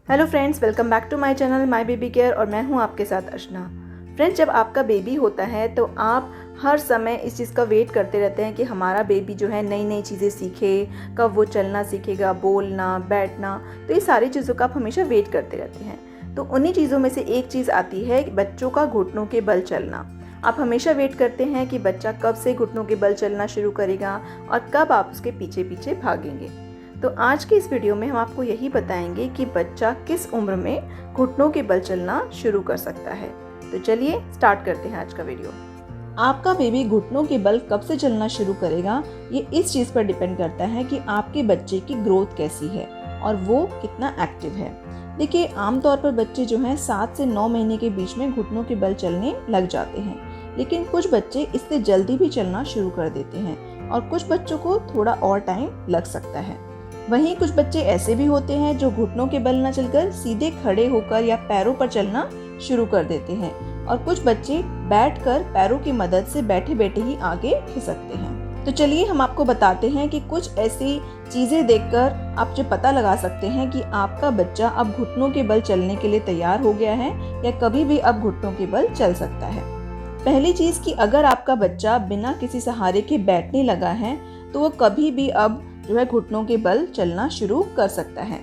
Hello friends, welcome back to my channel my baby care और मैं हूं आपके साथ अर्चना। फ्रेंड्स, जब आपका बेबी होता है तो आप हर समय इस चीज़ का वेट करते रहते हैं कि हमारा बेबी जो है नई नई चीज़ें सीखे, कब वो चलना सीखेगा, बोलना, बैठना। तो ये सारी चीज़ों का आप हमेशा वेट करते रहते हैं। तो उन्हीं चीज़ों में से एक चीज़ आती है बच्चों का घुटनों के बल चलना। आप हमेशा वेट करते हैं कि बच्चा कब से घुटनों के बल चलना शुरू करेगा और कब आप उसके पीछे पीछे भागेंगे। तो आज की इस वीडियो में हम आपको यही बताएंगे कि बच्चा किस उम्र में घुटनों के बल चलना शुरू कर सकता है। तो चलिए स्टार्ट करते हैं आज का वीडियो। आपका बेबी घुटनों के बल कब से चलना शुरू करेगा, ये इस चीज़ पर डिपेंड करता है कि आपके बच्चे की ग्रोथ कैसी है और वो कितना एक्टिव है। देखिए, आमतौर पर बच्चे जो हैं 7 से 9 महीने के बीच में घुटनों के बल चलने लग जाते हैं, लेकिन कुछ बच्चे इससे जल्दी भी चलना शुरू कर देते हैं और कुछ बच्चों को थोड़ा और टाइम लग सकता है। वहीं कुछ बच्चे ऐसे भी होते हैं जो घुटनों के बल न चलकर सीधे खड़े होकर या पैरों पर चलना शुरू कर देते हैं और कुछ बच्चे बैठकर पैरों की मदद से बैठे बैठे ही आगे खिसकते हैं। तो चलिए हम आपको बताते हैं कि कुछ ऐसी चीजें देखकर आप जो पता लगा सकते हैं कि आपका बच्चा अब घुटनों के बल चलने के लिए तैयार हो गया है या कभी भी अब घुटनों के बल चल सकता है। पहली चीज कि अगर आपका बच्चा बिना किसी सहारे के बैठने लगा है तो वो कभी भी अब जो है घुटनों के बल चलना शुरू कर सकता है।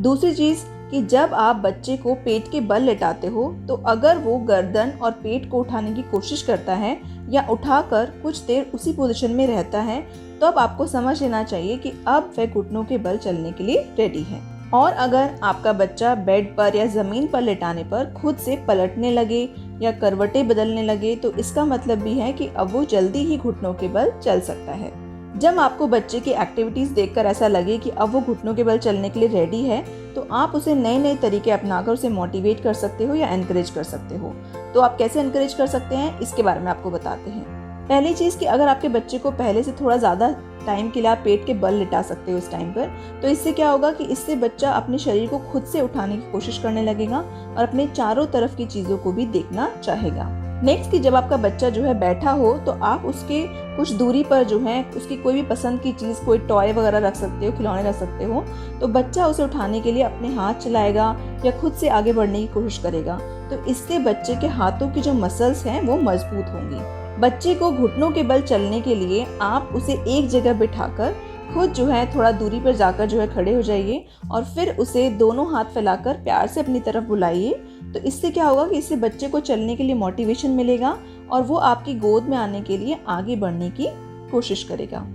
दूसरी चीज कि जब आप बच्चे को पेट के बल लेटाते हो तो अगर वो गर्दन और पेट को उठाने की कोशिश करता है या उठाकर कुछ देर उसी पोजीशन में रहता है तो अब आपको समझ लेना चाहिए कि अब वह घुटनों के बल चलने के लिए रेडी है। और अगर आपका बच्चा बेड पर या जमीन पर लेटाने पर खुद से पलटने लगे या करवटें बदलने लगे तो इसका मतलब भी है कि अब वो जल्दी ही घुटनों के बल चल सकता है। जब आपको बच्चे की एक्टिविटीज देखकर ऐसा लगे कि अब वो घुटनों के बल चलने के लिए रेडी है तो आप उसे नए नए तरीके अपनाकर उसे मोटिवेट कर सकते हो या एनकरेज कर सकते हो। तो आप कैसे एनकरेज कर सकते हैं इसके बारे में आपको बताते हैं। पहली चीज़ कि अगर आपके बच्चे को पहले से थोड़ा ज़्यादा टाइम के लिए आप पेट के बल लिटा सकते हो इस टाइम पर, तो इससे क्या होगा कि इससे बच्चा अपने शरीर को खुद से उठाने की कोशिश करने लगेगा और अपने चारों तरफ की चीज़ों को भी देखना चाहेगा। नेक्स्ट कि जब आपका बच्चा जो है बैठा हो तो आप उसके कुछ दूरी पर जो है उसकी कोई भी पसंद की चीज़, कोई टॉय वगैरह रख सकते हो, खिलौने रख सकते हो, तो बच्चा उसे उठाने के लिए अपने हाथ चलाएगा या खुद से आगे बढ़ने की कोशिश करेगा। तो इससे बच्चे के हाथों की जो मसल्स हैं वो मजबूत होंगी। बच्चे को घुटनों के बल चलने के लिए आप उसे एक जगह बिठाकर खुद जो है थोड़ा दूरी पर जाकर जो है खड़े हो जाइए और फिर उसे दोनों हाथ फैलाकर प्यार से अपनी तरफ बुलाइए। तो इससे क्या होगा कि इससे बच्चे को चलने के लिए मोटिवेशन मिलेगा और वो आपकी गोद में आने के लिए आगे बढ़ने की कोशिश करेगा।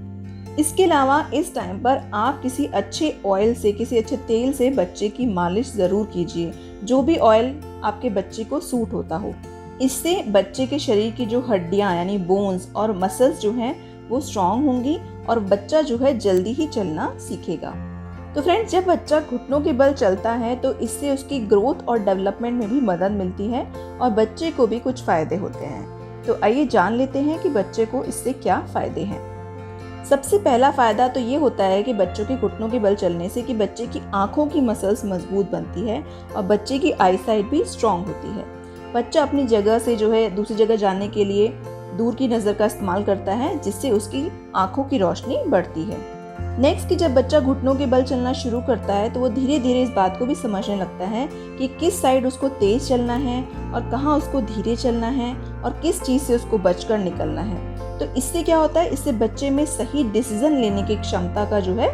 इसके अलावा इस टाइम पर आप किसी अच्छे ऑयल से, किसी अच्छे तेल से बच्चे की मालिश ज़रूर कीजिए, जो भी ऑयल आपके बच्चे को सूट होता हो। इससे बच्चे के शरीर की जो हड्डियाँ यानी बोन्स और मसल्स जो हैं वो स्ट्रांग होंगी और बच्चा जो है जल्दी ही चलना सीखेगा। तो फ्रेंड्स, जब बच्चा घुटनों के बल चलता है तो इससे उसकी ग्रोथ और डेवलपमेंट में भी मदद मिलती है और बच्चे को भी कुछ फ़ायदे होते हैं। तो आइए जान लेते हैं कि बच्चे को इससे क्या फ़ायदे हैं। सबसे पहला फ़ायदा तो ये होता है कि बच्चों के घुटनों के बल चलने से कि बच्चे की आँखों की मसल्स मजबूत बनती है और बच्चे की आई साइट भी स्ट्रांग होती है। बच्चा अपनी जगह से जो है दूसरी जगह जाने के लिए दूर की नज़र का इस्तेमाल करता है, जिससे उसकी आँखों की रोशनी बढ़ती है। नेक्स्ट कि जब बच्चा घुटनों के बल चलना शुरू करता है तो वो धीरे धीरे इस बात को भी समझने लगता है कि किस साइड उसको तेज चलना है और कहाँ उसको धीरे चलना है और किस चीज़ से उसको बचकर निकलना है। तो इससे क्या होता है, इससे बच्चे में सही डिसीजन लेने की क्षमता का जो है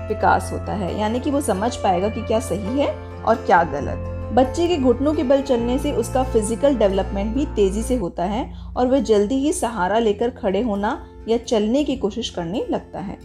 विकास होता है, यानी कि वो समझ पाएगा कि क्या सही है और क्या गलत। बच्चे के घुटनों के बल चलने से उसका फिजिकल डेवलपमेंट भी तेजी से होता है और वह जल्दी ही सहारा लेकर खड़े होना या चलने की कोशिश करने लगता है।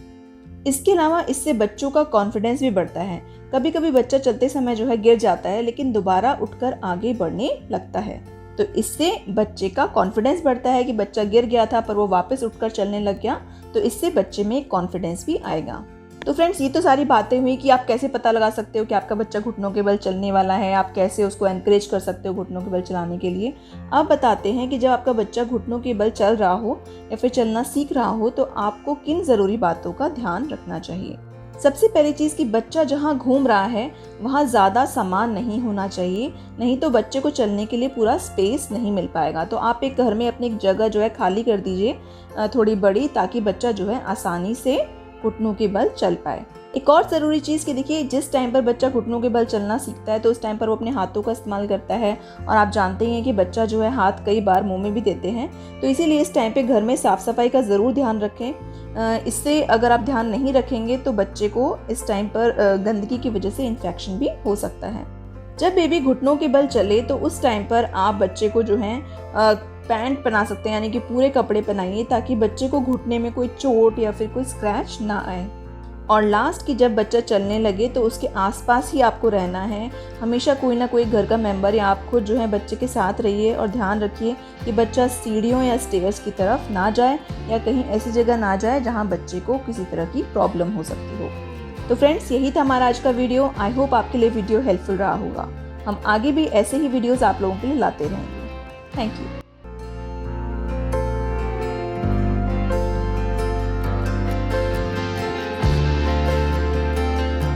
इसके अलावा इससे बच्चों का कॉन्फिडेंस भी बढ़ता है। कभी कभी बच्चा चलते समय जो है गिर जाता है लेकिन दोबारा उठकर आगे बढ़ने लगता है। तो इससे बच्चे का कॉन्फिडेंस बढ़ता है कि बच्चा गिर गया था पर वो वापस उठकर चलने लग गया, तो इससे बच्चे में कॉन्फिडेंस भी आएगा। तो फ्रेंड्स, ये तो सारी बातें हुई कि आप कैसे पता लगा सकते हो कि आपका बच्चा घुटनों के बल चलने वाला है, आप कैसे उसको एनकरेज कर सकते हो घुटनों के बल चलाने के लिए। अब बताते हैं कि जब आपका बच्चा घुटनों के बल चल रहा हो या फिर चलना सीख रहा हो तो आपको किन ज़रूरी बातों का ध्यान रखना चाहिए। सबसे पहली चीज़ कि बच्चा जहाँ घूम रहा है वहाँ ज़्यादा सामान नहीं होना चाहिए, नहीं तो बच्चे को चलने के लिए पूरा स्पेस नहीं मिल पाएगा। तो आप एक घर में अपनी एक जगह जो है खाली कर दीजिए थोड़ी बड़ी, ताकि बच्चा जो है आसानी से घुटनों के बल चल पाए। एक और ज़रूरी चीज़ कि देखिए, जिस टाइम पर बच्चा घुटनों के बल चलना सीखता है तो उस टाइम पर वो अपने हाथों का इस्तेमाल करता है, और आप जानते ही हैं कि बच्चा जो है हाथ कई बार मुंह में भी देते हैं। तो इसीलिए इस टाइम पे घर में साफ़ सफाई का ज़रूर ध्यान रखें। इससे अगर आप ध्यान नहीं रखेंगे तो बच्चे को इस टाइम पर गंदगी की वजह से इन्फेक्शन भी हो सकता है। जब बेबी घुटनों के बल चले तो उस टाइम पर आप बच्चे को जो है पैंट पहना सकते हैं, यानी कि पूरे कपड़े पहनाइए ताकि बच्चे को घुटने में कोई चोट या फिर कोई स्क्रैच ना आए। और लास्ट कि जब बच्चा चलने लगे तो उसके आसपास ही आपको रहना है। हमेशा कोई ना कोई घर का मेंबर या आप खुद जो है बच्चे के साथ रहिए और ध्यान रखिए कि बच्चा सीढ़ियों या स्टेयर्स की तरफ ना जाए या कहीं ऐसी जगह ना जाए जहां बच्चे को किसी तरह की प्रॉब्लम हो सकती हो। तो फ्रेंड्स, यही था हमारा आज का वीडियो। आई होप आपके लिए वीडियो हेल्पफुल रहा होगा। हम आगे भी ऐसे ही वीडियोज़ आप लोगों के लिए लाते रहेंगे। Thank you.